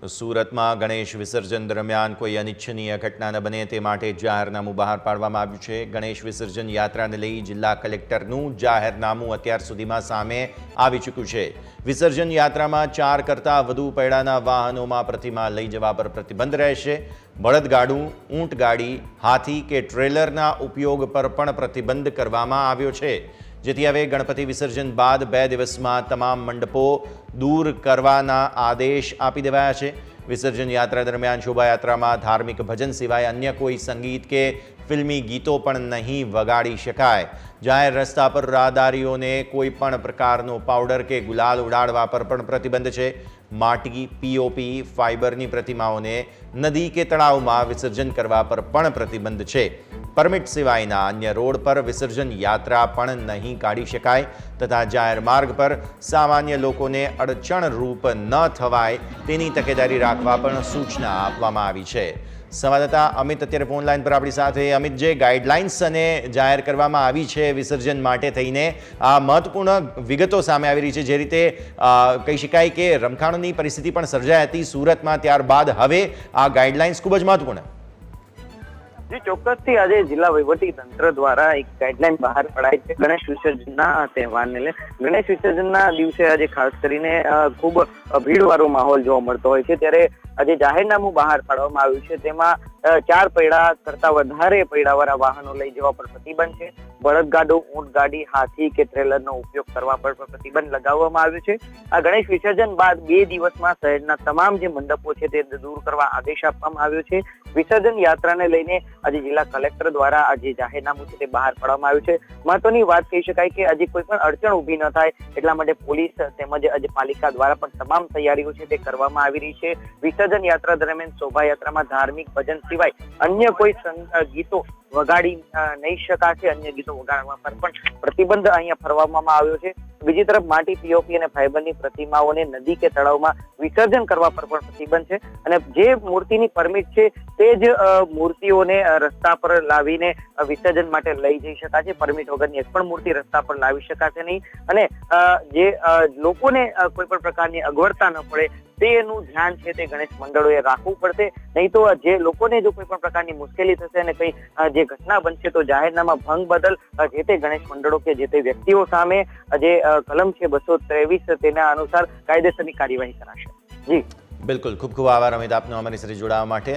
સુરતમાં ગણેશ વિસર્જન દરમિયાન કોઈ અનિચ્છનીય ઘટના ન બને તે માટે જાહેરનામું બહાર પાડવામાં આવ્યું છે। ગણેશ વિસર્જન યાત્રાને લઈ જિલ્લા કલેક્ટરનું જાહેરનામું અત્યાર સુધીમાં સામે આવી ચૂક્યું છે। વિસર્જન યાત્રામાં 4 કરતાં વધુ પૈડાના વાહનોમાં પ્રતિમા લઈ જવા પર પ્રતિબંધ રહેશે। બળદગાડું, ઊંટગાડી, હાથી કે ટ્રેલરના ઉપયોગ પર પણ પ્રતિબંધ કરવામાં આવ્યો છે, જેથી હવે ગણપતિ વિસર્જન બાદ 2 દિવસમાં તમામ મંડપો દૂર કરવાના આદેશ આપી દેવાયા છે। વિસર્જન યાત્રા દરમિયાન શોભાયાત્રામાં ધાર્મિક ભજન સિવાય અન્ય કોઈ સંગીત કે ફિલ્મી ગીતો પણ નહીં વગાડી શકાય। જાહેર રસ્તા પર રાહદારીઓને કોઈ પણ પ્રકારનો પાવડર કે ગુલાલ ઉડાડવા પર પણ પ્રતિબંધ છે। માટી, પીઓપી, ફાઇબરની પ્રતિમાઓને નદી કે તળાવમાં વિસર્જન કરવા પર પણ પ્રતિબંધ છે। પરમિટ સિવાયના અન્ય રોડ પર વિસર્જન યાત્રા પણ નહીં કાઢી શકાય તથા જાહેર માર્ગ પર સામાન્ય લોકોને અડચણરૂપ ન થવાય તેની તકેદારી રાખવા પણ સૂચના આપવામાં આવી છે। સંવાદદાતા અમિત અત્યારે ફોન લાઈન પર આપણી સાથે। અમિત, જે ગાઈડલાઇન્સ અને જાહેર કરવામાં આવી છે વિસર્જન માટે થઈને આ મહત્વપૂર્ણ વિગતો સામે આવી રહી છે, જે રીતે કહી શકાય કે રમખાણોની પરિસ્થિતિ પણ સર્જાઈ હતી સુરતમાં, ત્યારબાદ હવે આ ગાઈડલાઇન્સ ખૂબ જ મહત્વપૂર્ણ। जी ચોક્કસથી આજે જિલ્લા વહીવટી તંત્ર દ્વારા એક ગાઈડલાઈન બહાર પડાઈ છે ગણેશ વિસર્જનના તહેવારને લઈને। ગણેશ વિસર્જનના દિવસે આજે ખાસ કરીને ખૂબ ભીડવાળો માહોલ જોવા મળતો હોય છે, ત્યારે આજે જાહેરનામું બહાર પાડવામાં આવ્યું છે। તેમાં 4 પૈડા કરતા વધારે પૈડાવાળા વાહનો લઈ જવા પર પ્રતિબંધ છે। બળદગાડું, ઊંટગાડી, હાથી કે ટ્રેલરનો ઉપયોગ કરવા પર પ્રતિબંધ લગાવવામાં આવ્યો છે। આ ગણેશ વિસર્જન બાદ 2 દિવસમાં શહેરના તમામ જે મંડપો છે તે દૂર કરવા આદેશ આપવામાં આવ્યો છે। વિસર્જન યાત્રાને લઈને આજે જિલ્લા કલેક્ટર દ્વારા આજે જાહેરનામું છે તે બહાર પાડવામાં આવ્યું છે। મહત્વની વાત કહી શકાય કે આજે કોઈ પણ અડચણ ઊભી ન થાય એટલા માટે પોલીસ તેમજ આજે પાલિકા દ્વારા પણ તમામ તૈયારીઓ છે તે કરવામાં આવી રહી છે। વિસર્જન યાત્રા દરમિયાન શોભાયાત્રામાં ધાર્મિક ભજન સિવાય અન્ય કોઈ ગીતો વગાડી નહીં શકાશે। અન્ય ગીતો વગાડવા પર પણ પ્રતિબંધ અહીંયા ફરવામાં આવ્યો છે। બીજી તરફ માટી, પીઓપી અને ફાઇબરની પ્રતિમાઓને નદી કે તળાવમાં વિસર્જન કરવા પર પણ પ્રતિબંધ છે અને જે મૂર્તિની પરમિટ છે તે જ મૂર્તિઓને રસ્તા પર લાવીને વિસર્જન માટે લઈ જઈ શકાશે। પરમિટ વગરની એક પણ મૂર્તિ રસ્તા પર લાવી શકાશે નહીં અને જે લોકોને કોઈ પણ પ્રકારની અગવડતા ન પડે તેનું ધ્યાન છે તે ગણેશ મંડળોએ રાખવું પડશે, નહીં તો જે લોકોને જો કોઈ પણ પ્રકારની મુશ્કેલી થશે અને કંઈ જે ઘટના બનશે તો જાહેરનામા ભંગ બદલ જે તે ગણેશ મંડળો કે જે તે વ્યક્તિઓ સામે જે કલમ છે 223 તેના અનુસાર કાયદેસરની કાર્યવાહી કરાશે। જી બિલકુલ, ખૂબ ખૂબ આભાર અમિત આપનો અમારી સાથે જોડાવા માટે।